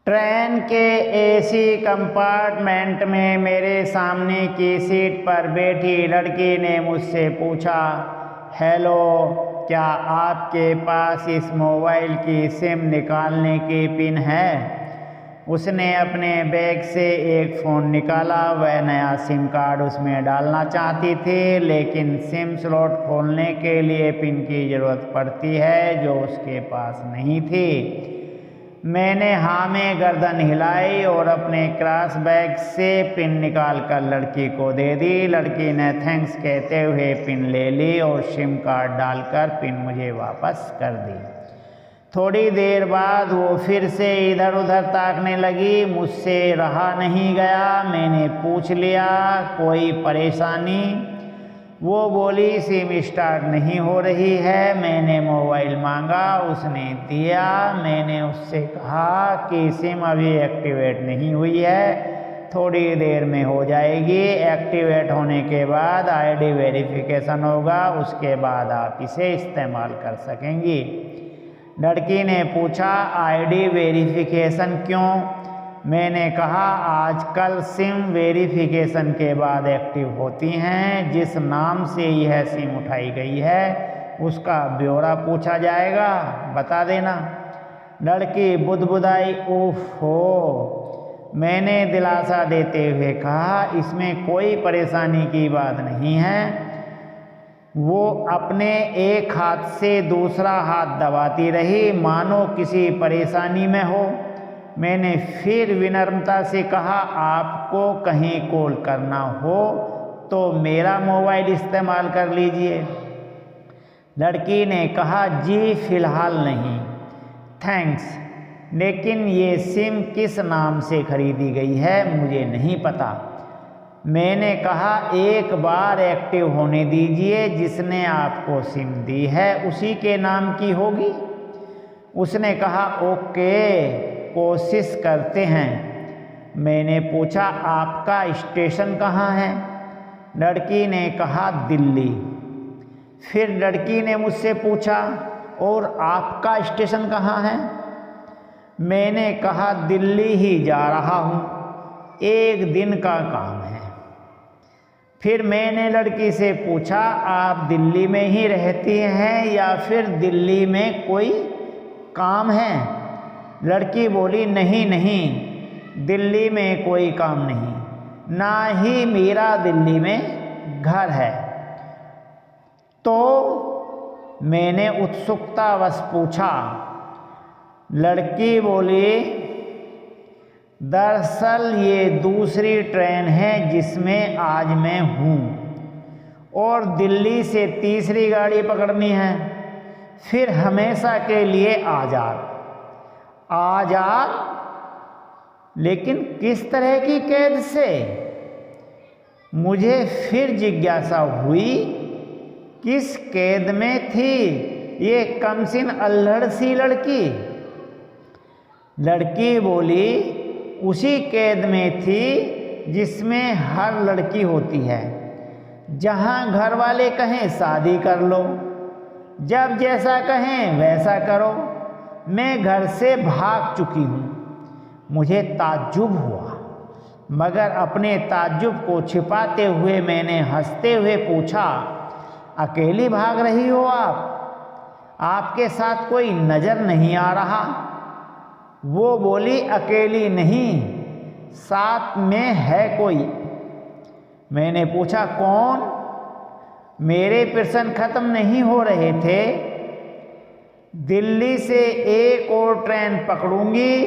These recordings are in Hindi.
ट्रेन के एसी कंपार्टमेंट में मेरे सामने की सीट पर बैठी लड़की ने मुझसे पूछा, हेलो, क्या आपके पास इस मोबाइल की सिम निकालने की पिन है? उसने अपने बैग से एक फ़ोन निकाला। वह नया सिम कार्ड उसमें डालना चाहती थी, लेकिन सिम स्लॉट खोलने के लिए पिन की ज़रूरत पड़ती है जो उसके पास नहीं थी। मैंने हाँ में गर्दन हिलाई और अपने क्रॉस बैग से पिन निकाल कर लड़की को दे दी। लड़की ने थैंक्स कहते हुए पिन ले ली और सिम कार्ड डालकर पिन मुझे वापस कर दी। थोड़ी देर बाद वो फिर से इधर उधर ताकने लगी। मुझसे रहा नहीं गया। मैंने पूछ लिया, कोई परेशानी? वो बोली, सिम स्टार्ट नहीं हो रही है। मैंने मोबाइल मांगा, उसने दिया। मैंने उससे कहा कि सिम अभी एक्टिवेट नहीं हुई है, थोड़ी देर में हो जाएगी। एक्टिवेट होने के बाद आईडी वेरिफिकेशन होगा, उसके बाद आप इसे इस्तेमाल कर सकेंगी। लड़की ने पूछा, आईडी वेरिफिकेशन क्यों? मैंने कहा, आजकल सिम वेरिफिकेशन के बाद एक्टिव होती हैं। जिस नाम से यह सिम उठाई गई है उसका ब्यौरा पूछा जाएगा, बता देना। लड़की बुदबुदाई, ओहो। मैंने दिलासा देते हुए कहा, इसमें कोई परेशानी की बात नहीं है। वो अपने एक हाथ से दूसरा हाथ दबाती रही, मानो किसी परेशानी में हो। मैंने फिर विनम्रता से कहा, आपको कहीं कॉल करना हो तो मेरा मोबाइल इस्तेमाल कर लीजिए। लड़की ने कहा, जी फिलहाल नहीं, थैंक्स, लेकिन ये सिम किस नाम से खरीदी गई है मुझे नहीं पता। मैंने कहा, एक बार एक्टिव होने दीजिए, जिसने आपको सिम दी है उसी के नाम की होगी। उसने कहा, ओके, कोशिश करते हैं। मैंने पूछा, आपका स्टेशन कहाँ है? लड़की ने कहा, दिल्ली। फिर लड़की ने मुझसे पूछा, और आपका स्टेशन कहाँ है? मैंने कहा, दिल्ली ही जा रहा हूँ, एक दिन का काम है। फिर मैंने लड़की से पूछा, आप दिल्ली में ही रहती हैं या फिर दिल्ली में कोई काम है? लड़की बोली, नहीं, दिल्ली में कोई काम नहीं, ना ही मेरा दिल्ली में घर है। तो मैंने उत्सुकतावश पूछा। लड़की बोली, दरअसल ये दूसरी ट्रेन है जिसमें आज मैं हूँ और दिल्ली से तीसरी गाड़ी पकड़नी है, फिर हमेशा के लिए आज़ाद। लेकिन किस तरह की कैद से? मुझे फिर जिज्ञासा हुई, किस कैद में थी ये कमसिन अल्हड़ सी लड़की? लड़की बोली, उसी कैद में थी जिसमें हर लड़की होती है, जहां घर वाले कहें शादी कर लो, जब जैसा कहें वैसा करो। मैं घर से भाग चुकी हूँ। मुझे ताज्जुब हुआ, मगर अपने ताज्जुब को छिपाते हुए मैंने हंसते हुए पूछा, अकेली भाग रही हो आप? आपके साथ कोई नज़र नहीं आ रहा? वो बोली, अकेली नहीं, साथ में है कोई। मैंने पूछा, कौन? मेरे प्रश्न खत्म नहीं हो रहे थे। दिल्ली से एक और ट्रेन पकड़ूंगी,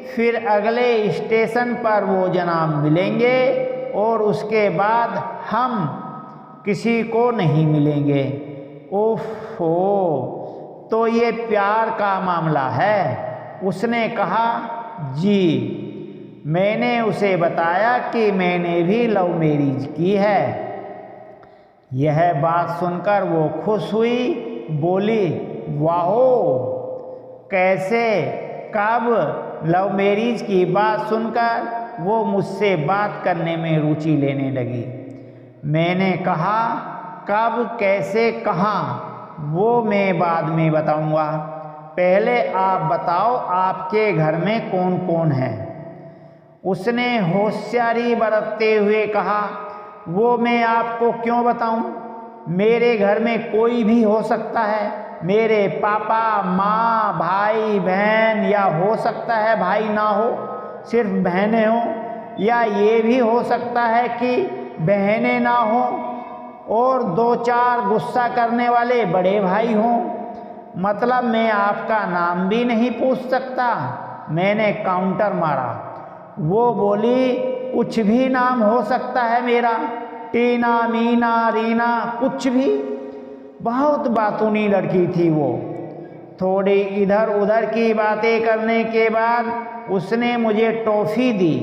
फिर अगले स्टेशन पर वो जनाब मिलेंगे और उसके बाद हम किसी को नहीं मिलेंगे। ओफो, तो ये प्यार का मामला है? उसने कहा, जी। मैंने उसे बताया कि मैंने भी लव मैरिज की है। यह बात सुनकर वो खुश हुई, बोली, वाहो, कैसे, कब? लव मैरिज की बात सुनकर वो मुझसे बात करने में रुचि लेने लगी। मैंने कहा, कब, कैसे, कहाँ, वो मैं बाद में बताऊंगा। पहले आप बताओ आपके घर में कौन कौन है। उसने होशियारी बरतते हुए कहा, वो मैं आपको क्यों बताऊं, मेरे घर में कोई भी हो सकता है, मेरे पापा माँ भाई बहन, या हो सकता है भाई ना हो सिर्फ बहनें हो, या ये भी हो सकता है कि बहनें ना हो और 2-4 गुस्सा करने वाले बड़े भाई हों। मतलब मैं आपका नाम भी नहीं पूछ सकता। मैंने काउंटर मारा। वो बोली, कुछ भी नाम हो सकता है मेरा, टीना मीना रीना कुछ भी। बहुत बातूनी लड़की थी वो। थोड़ी इधर उधर की बातें करने के बाद उसने मुझे टॉफ़ी दी,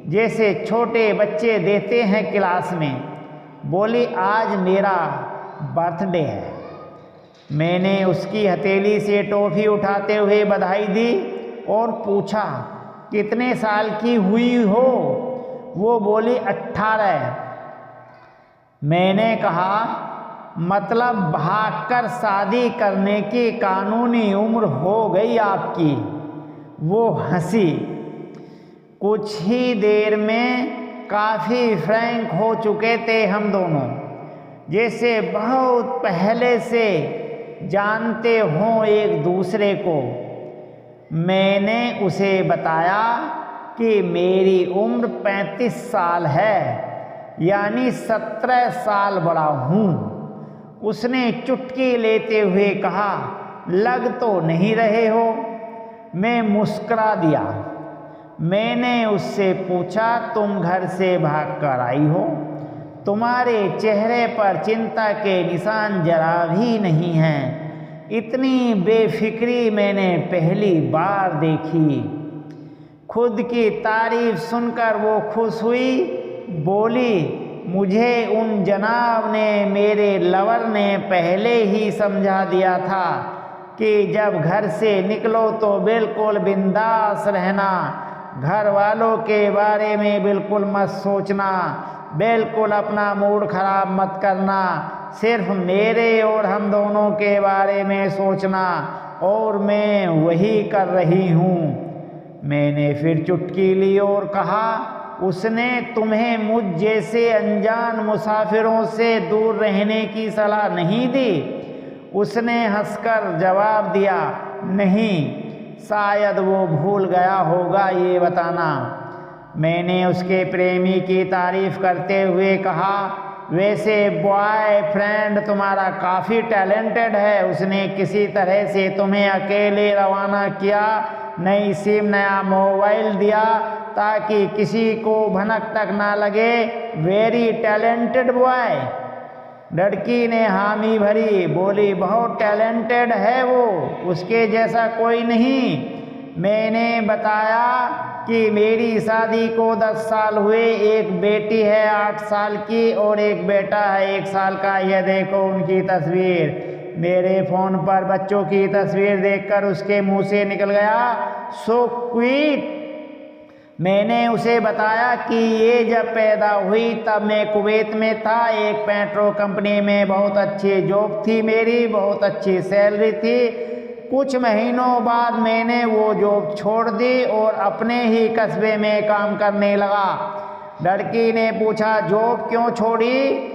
जैसे छोटे बच्चे देते हैं क्लास में। बोली, आज मेरा बर्थडे है। मैंने उसकी हथेली से टॉफ़ी उठाते हुए बधाई दी और पूछा, कितने साल की हुई हो? वो बोली, 18। मैंने कहा, मतलब भागकर शादी करने की कानूनी उम्र हो गई आपकी। वो हंसी। कुछ ही देर में काफ़ी फ्रैंक हो चुके थे हम दोनों, जैसे बहुत पहले से जानते हों एक दूसरे को। मैंने उसे बताया कि मेरी उम्र 35 साल है, यानी 17 साल बड़ा हूँ। उसने चुटकी लेते हुए कहा, लग तो नहीं रहे हो। मैं मुस्कुरा दिया। मैंने उससे पूछा, तुम घर से भागकर आई हो? तुम्हारे चेहरे पर चिंता के निशान जरा भी नहीं हैं। इतनी बेफिक्री मैंने पहली बार देखी। खुद की तारीफ सुनकर वो खुश हुई। बोली, मुझे उन जनाब ने, मेरे लवर ने पहले ही समझा दिया था कि जब घर से निकलो तो बिल्कुल बिंदास रहना, घर वालों के बारे में बिल्कुल मत सोचना, बिल्कुल अपना मूड खराब मत करना, सिर्फ मेरे और हम दोनों के बारे में सोचना। और मैं वही कर रही हूँ। मैंने फिर चुटकी ली और कहा, उसने तुम्हें मुझ जैसे अनजान मुसाफिरों से दूर रहने की सलाह नहीं दी? उसने हंसकर जवाब दिया, नहीं, शायद वो भूल गया होगा ये बताना। मैंने उसके प्रेमी की तारीफ करते हुए कहा, वैसे बॉयफ्रेंड तुम्हारा काफ़ी टैलेंटेड है। उसने किसी तरह से तुम्हें अकेले रवाना किया, नई सिम, नया मोबाइल दिया ताकि किसी को भनक तक ना लगे। Very talented boy. लड़की ने हामी भरी। बोली, बहुत टैलेंटेड है वो, उसके जैसा कोई नहीं। मैंने बताया कि मेरी शादी को 10 साल हुए, एक बेटी है 8 साल की और एक बेटा है 1 साल का। यह देखो उनकी तस्वीर। मेरे फ़ोन पर बच्चों की तस्वीर देखकर उसके मुंह से निकल गया, सो क्वीट। मैंने उसे बताया कि ये जब पैदा हुई तब मैं कुवैत में था, एक पेट्रो कंपनी में बहुत अच्छी जॉब थी मेरी, बहुत अच्छी सैलरी थी। कुछ महीनों बाद मैंने वो जॉब छोड़ दी और अपने ही कस्बे में काम करने लगा। लड़की ने पूछा, जॉब क्यों छोड़ी?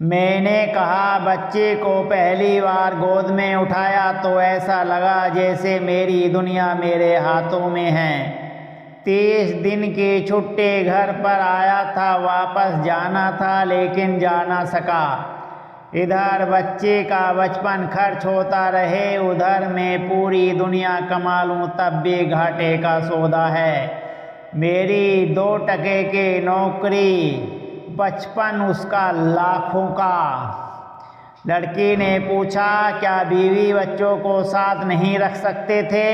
मैंने कहा, बच्चे को पहली बार गोद में उठाया तो ऐसा लगा जैसे मेरी दुनिया मेरे हाथों में है। 30 दिन की छुट्टी घर पर आया था, वापस जाना था लेकिन जा ना सका। इधर बच्चे का बचपन खर्च होता रहे, उधर मैं पूरी दुनिया कमा लूँ तब भी घाटे का सौदा है। मेरी 2 टके की नौकरी, बचपन उसका लाखों का। लड़की ने पूछा, क्या बीवी बच्चों को साथ नहीं रख सकते थे?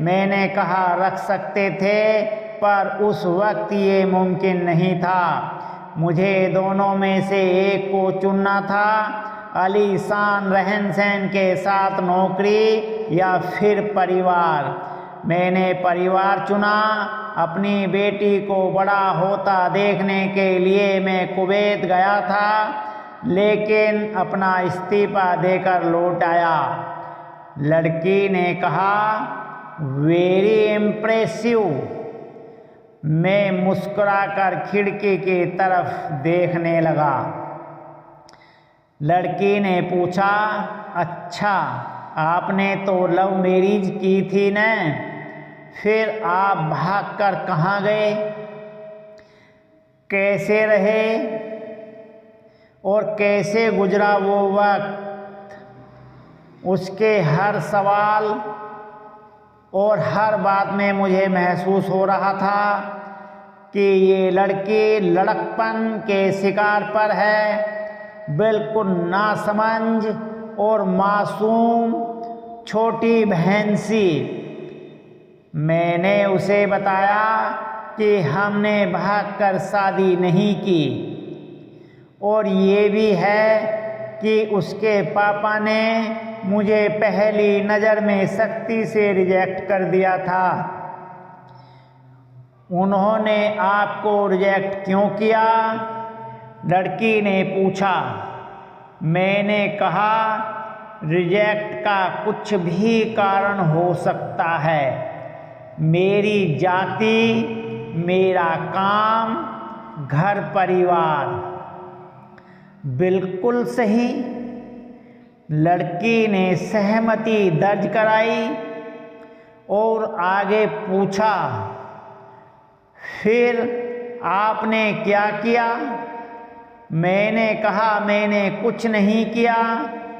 मैंने कहा, रख सकते थे, पर उस वक्त ये मुमकिन नहीं था। मुझे दोनों में से एक को चुनना था, आलीशान रहन सहन के साथ नौकरी या फिर परिवार। मैंने परिवार चुना। अपनी बेटी को बड़ा होता देखने के लिए मैं कुवैत गया था, लेकिन अपना इस्तीफा देकर लौट आया। लड़की ने कहा, वेरी इम्प्रेसिव। मैं मुस्कुराकर खिड़की की तरफ देखने लगा। लड़की ने पूछा, अच्छा, आपने तो लव मैरिज की थी न, फिर आप भागकर कहाँ गए, कैसे रहे और कैसे गुजरा वो वक्त? उसके हर सवाल और हर बात में मुझे महसूस हो रहा था कि ये लड़की लड़कपन के शिकार पर है, बिल्कुल नासमझ और मासूम छोटी बहन सी। मैंने उसे बताया कि हमने भागकर शादी नहीं की और ये भी है कि उसके पापा ने मुझे पहली नज़र में सख्ती से रिजेक्ट कर दिया था। उन्होंने आपको रिजेक्ट क्यों किया? लड़की ने पूछा। मैंने कहा, रिजेक्ट का कुछ भी कारण हो सकता है। मेरी जाति, मेरा काम, घर परिवार। बिल्कुल सही। लड़की ने सहमति दर्ज कराई और आगे पूछा, फिर आपने क्या किया? मैंने कहा, मैंने कुछ नहीं किया।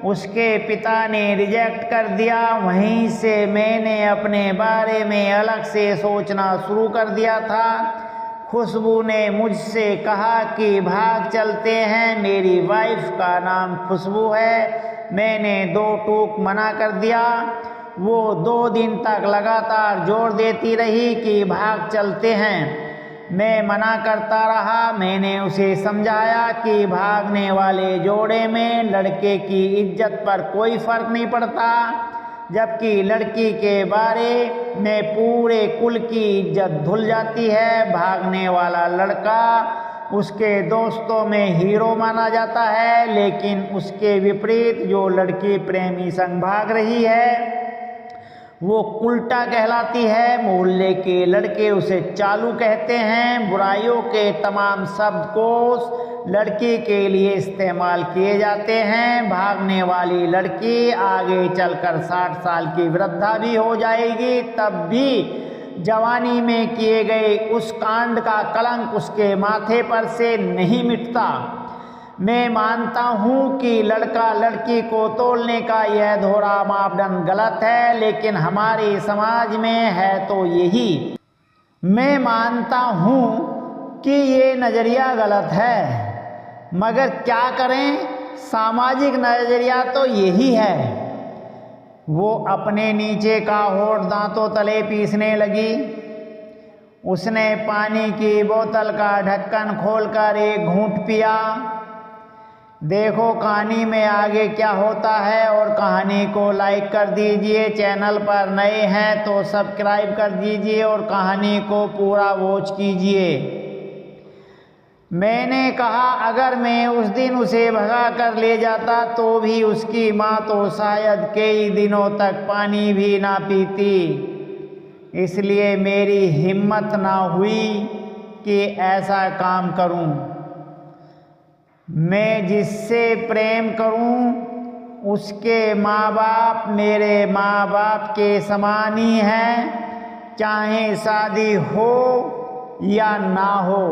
उसके पिता ने रिजेक्ट कर दिया। वहीं से मैंने अपने बारे में अलग से सोचना शुरू कर दिया था। खुशबू ने मुझसे कहा कि भाग चलते हैं। मेरी वाइफ का नाम खुशबू है। मैंने 2 टूक मना कर दिया। वो 2 दिन तक लगातार जोर देती रही कि भाग चलते हैं। मैं मना करता रहा। मैंने उसे समझाया कि भागने वाले जोड़े में लड़के की इज्जत पर कोई फर्क नहीं पड़ता, जबकि लड़की के बारे में पूरे कुल की इज्जत धुल जाती है। भागने वाला लड़का उसके दोस्तों में हीरो माना जाता है, लेकिन उसके विपरीत जो लड़की प्रेमी संग भाग रही है वो उल्टा कहलाती है। मोहल्ले के लड़के उसे चालू कहते हैं। बुराइयों के तमाम शब्दकोश लड़की के लिए इस्तेमाल किए जाते हैं। भागने वाली लड़की आगे चलकर 60 साल की वृद्धा भी हो जाएगी, तब भी जवानी में किए गए उस कांड का कलंक उसके माथे पर से नहीं मिटता। मैं मानता हूँ कि लड़का लड़की को तोलने का यह दोहरा मापदंड गलत है, लेकिन हमारे समाज में है तो यही। मैं मानता हूँ कि ये नज़रिया गलत है, मगर क्या करें, सामाजिक नज़रिया तो यही है। वो अपने नीचे का होठ दांतों तले पीसने लगी। उसने पानी की बोतल का ढक्कन खोलकर एक घूंट पिया। देखो कहानी में आगे क्या होता है, और कहानी को लाइक कर दीजिए। चैनल पर नए हैं तो सब्सक्राइब कर दीजिए और कहानी को पूरा वॉच कीजिए। मैंने कहा, अगर मैं उस दिन उसे भगा कर ले जाता तो भी उसकी माँ तो शायद कई दिनों तक पानी भी ना पीती। इसलिए मेरी हिम्मत ना हुई कि ऐसा काम करूं। मैं जिससे प्रेम करूं उसके माँ बाप मेरे माँ बाप के समान ही हैं, चाहे शादी हो या ना हो।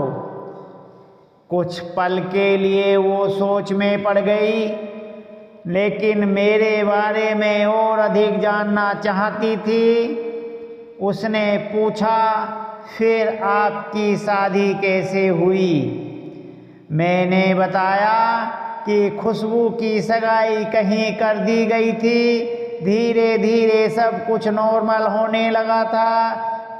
कुछ पल के लिए वो सोच में पड़ गई, लेकिन मेरे बारे में और अधिक जानना चाहती थी। उसने पूछा, फिर आपकी शादी कैसे हुई? मैंने बताया कि खुशबू की सगाई कहीं कर दी गई थी। धीरे धीरे सब कुछ नॉर्मल होने लगा था।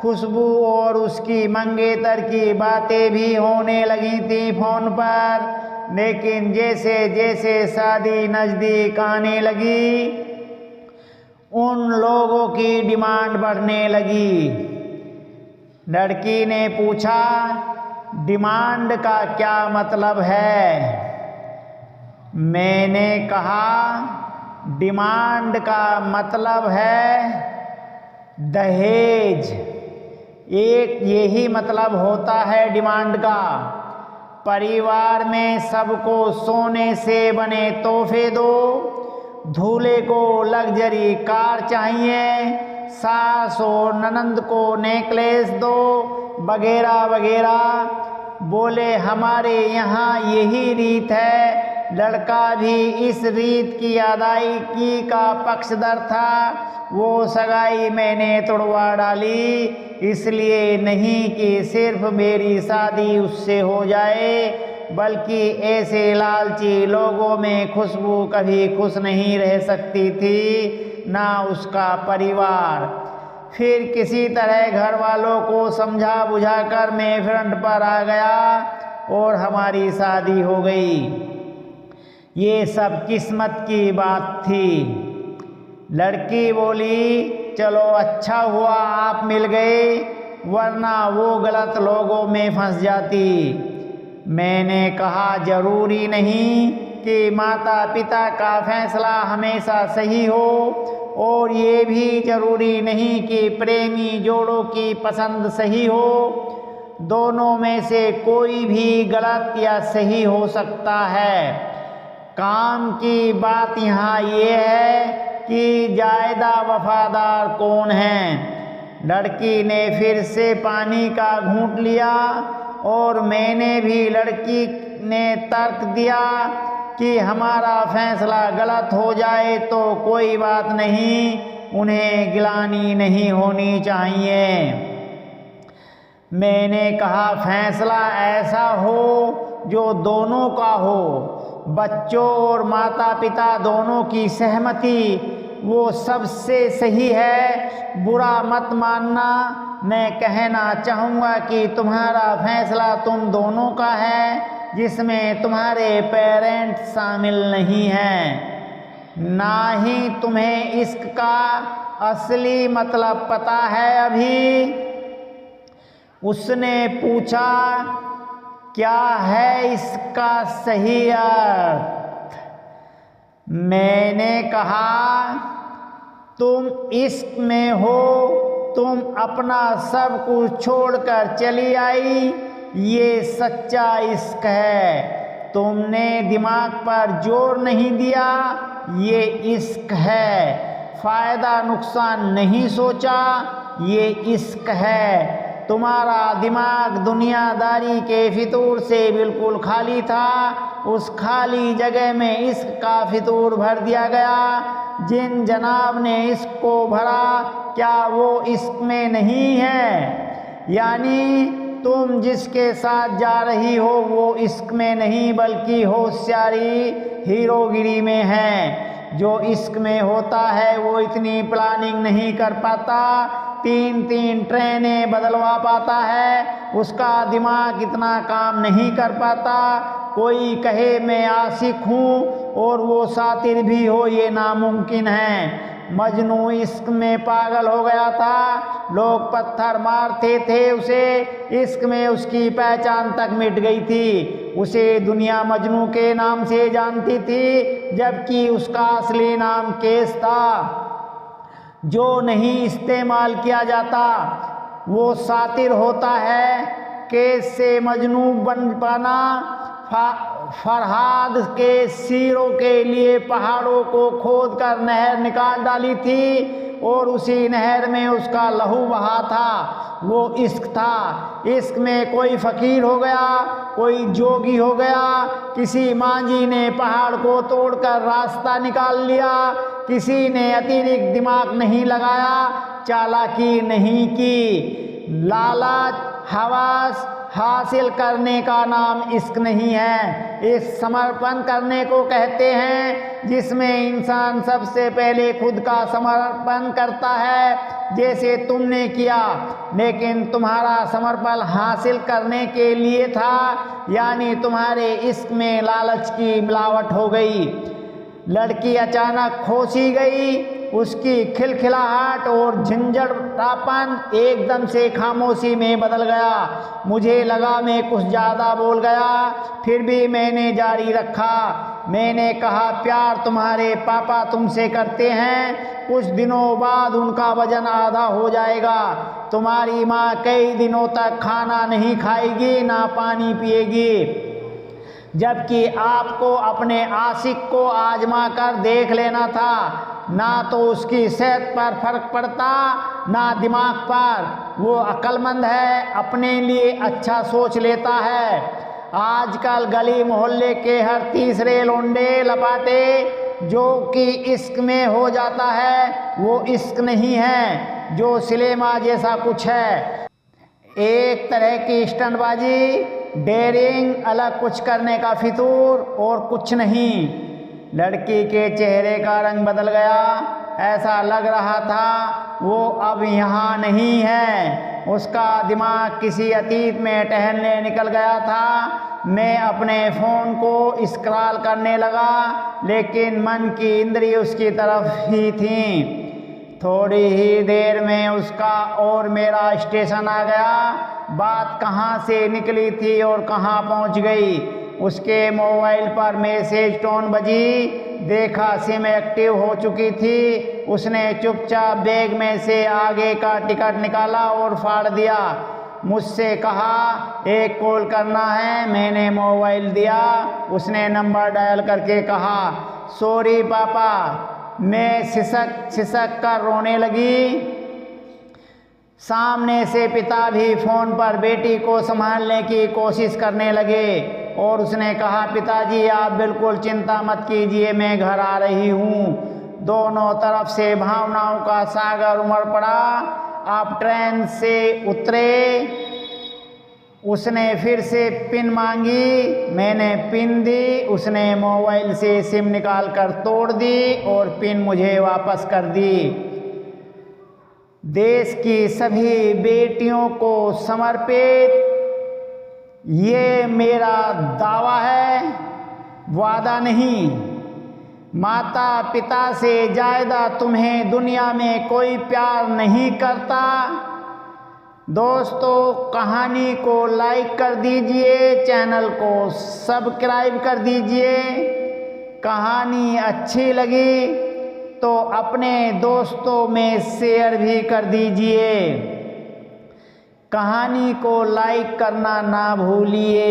खुशबू और उसकी मंगेतर की बातें भी होने लगी थी फोन पर, लेकिन जैसे जैसे शादी नज़दीक आने लगी उन लोगों की डिमांड बढ़ने लगी। लड़की ने पूछा, डिमांड का क्या मतलब है? मैंने कहा, डिमांड का मतलब है दहेज। एक यही मतलब होता है डिमांड का। परिवार में सबको सोने से बने तोहफे दो, दूल्हे को लग्जरी कार चाहिए, सास और ननंद को नेकलेस दो, वगैरह वगैरह। बोले हमारे यहाँ यही रीत है। लड़का भी इस रीत की अदायगी का पक्षधर था। वो सगाई मैंने तोड़वा डाली, इसलिए नहीं कि सिर्फ मेरी शादी उससे हो जाए, बल्कि ऐसे लालची लोगों में खुशबू कभी खुश नहीं रह सकती थी, ना उसका परिवार। फिर किसी तरह घर वालों को समझा बुझाकर मैं फ्रंट पर आ गया और हमारी शादी हो गई। ये सब किस्मत की बात थी। लड़की बोली, चलो अच्छा हुआ आप मिल गए, वरना वो गलत लोगों में फंस जाती। मैंने कहा जरूरी नहीं कि माता पिता का फैसला हमेशा सही हो, और ये भी जरूरी नहीं कि प्रेमी जोड़ों की पसंद सही हो। दोनों में से कोई भी गलत या सही हो सकता है। काम की बात यहाँ ये है कि ज़्यादा वफादार कौन है। लड़की ने फिर से पानी का घूंट लिया और मैंने भी। लड़की ने तर्क दिया कि हमारा फैसला गलत हो जाए तो कोई बात नहीं, उन्हें गिलानी नहीं होनी चाहिए। मैंने कहा फैसला ऐसा हो जो दोनों का हो, बच्चों और माता पिता दोनों की सहमति वो सबसे सही है। बुरा मत मानना, मैं कहना चाहूँगा कि तुम्हारा फैसला तुम दोनों का है, जिसमें तुम्हारे पेरेंट्स शामिल नहीं हैं। ना ही तुम्हें इश्क का असली मतलब पता है अभी। उसने पूछा, क्या है इसका सही अर्थ? मैंने कहा, तुम इश्क में हो, तुम अपना सब कुछ छोड़कर चली आई, ये सच्चा इश्क है। तुमने दिमाग पर जोर नहीं दिया, ये इश्क है। फायदा नुकसान नहीं सोचा, ये इश्क है। तुम्हारा दिमाग दुनियादारी के फितूर से बिल्कुल खाली था। उस खाली जगह में इश्क का फितूर भर दिया गया। जिन जनाब ने इश्क को भरा, क्या वो इश्क में नहीं है? यानी तुम जिसके साथ जा रही हो वो इश्क में नहीं, बल्कि होशियारी हीरोगिरी में है। जो इश्क में होता है वो इतनी प्लानिंग नहीं कर पाता, 3-3 ट्रेनें बदलवा पाता है। उसका दिमाग इतना काम नहीं कर पाता। कोई कहे मैं आशिक हूँ और वो सातिर भी हो, ये नामुमकिन है। मजनू इश्क में पागल हो गया था। लोग पत्थर मारते थे उसे। इश्क में उसकी पहचान तक मिट गई थी। उसे दुनिया मजनू के नाम से जानती थी, जबकि उसका असली नाम केस था, जो नहीं इस्तेमाल किया जाता। वो सातिर होता है। केस से मजनू बन पाना। फरहाद के सीरों के लिए पहाड़ों को खोद कर नहर निकाल डाली थी, और उसी नहर में उसका लहू बहा था। वो इश्क था। इश्क में कोई फकीर हो गया, कोई जोगी हो गया। किसी मांझी ने पहाड़ को तोड़कर रास्ता निकाल लिया। किसी ने अतिरिक्त दिमाग नहीं लगाया, चालाकी नहीं की। लालच, हवास हासिल करने का नाम इश्क नहीं है। इस समर्पण करने को कहते हैं, जिसमें इंसान सबसे पहले खुद का समर्पण करता है, जैसे तुमने किया। लेकिन तुम्हारा समर्पण हासिल करने के लिए था, यानी तुम्हारे इश्क में लालच की मिलावट हो गई। लड़की अचानक खोसी गई। उसकी खिलखिलाहट और झंझटापन एकदम से खामोशी में बदल गया। मुझे लगा मैं कुछ ज़्यादा बोल गया, फिर भी मैंने जारी रखा, मैंने कहा, प्यार तुम्हारे पापा तुमसे करते हैं, कुछ दिनों बाद उनका वजन आधा हो जाएगा। तुम्हारी माँ कई दिनों तक खाना नहीं खाएगी, ना पानी पिएगी। जबकि आपको अपने आशिक को आजमा कर देख लेना था। ना तो उसकी सेहत पर फर्क पड़ता, ना दिमाग पर। वो अक्लमंद है, अपने लिए अच्छा सोच लेता है। आजकल गली मोहल्ले के हर तीसरे लोंडे लपाटे जो कि इश्क में हो जाता है, वो इश्क नहीं है, जो सिनेमा जैसा कुछ है। एक तरह की स्टंटबाजी, डेयरिंग, अलग कुछ करने का फितूर और कुछ नहीं। लड़की के चेहरे का रंग बदल गया। ऐसा लग रहा था वो अब यहाँ नहीं है। उसका दिमाग किसी अतीत में टहलने निकल गया था। मैं अपने फ़ोन को स्क्रॉल करने लगा, लेकिन मन की इंद्रिय उसकी तरफ ही थी। थोड़ी ही देर में उसका और मेरा स्टेशन आ गया। बात कहाँ से निकली थी और कहाँ पहुँच गई। उसके मोबाइल पर मैसेज टोन बजी। देखा सिम एक्टिव हो चुकी थी। उसने चुपचाप बैग में से आगे का टिकट निकाला और फाड़ दिया। मुझसे कहा, एक कॉल करना है। मैंने मोबाइल दिया। उसने नंबर डायल करके कहा, सॉरी पापा। मैं सिसक कर रोने लगी। सामने से पिता भी फ़ोन पर बेटी को संभालने की कोशिश करने लगे और उसने कहा, पिताजी आप बिल्कुल चिंता मत कीजिए, मैं घर आ रही हूँ। दोनों तरफ से भावनाओं का सागर उमड़ पड़ा। आप ट्रेन से उतरे। उसने फिर से पिन मांगी। मैंने पिन दी। उसने मोबाइल से सिम निकाल कर तोड़ दी और पिन मुझे वापस कर दी। देश की सभी बेटियों को समर्पित ये मेरा दावा है, वादा नहीं। माता पिता से ज़्यादा तुम्हें दुनिया में कोई प्यार नहीं करता। दोस्तों, कहानी को लाइक कर दीजिए, चैनल को सब्सक्राइब कर दीजिए। कहानी अच्छी लगी तो अपने दोस्तों में शेयर भी कर दीजिए। कहानी को लाइक करना ना भूलिए।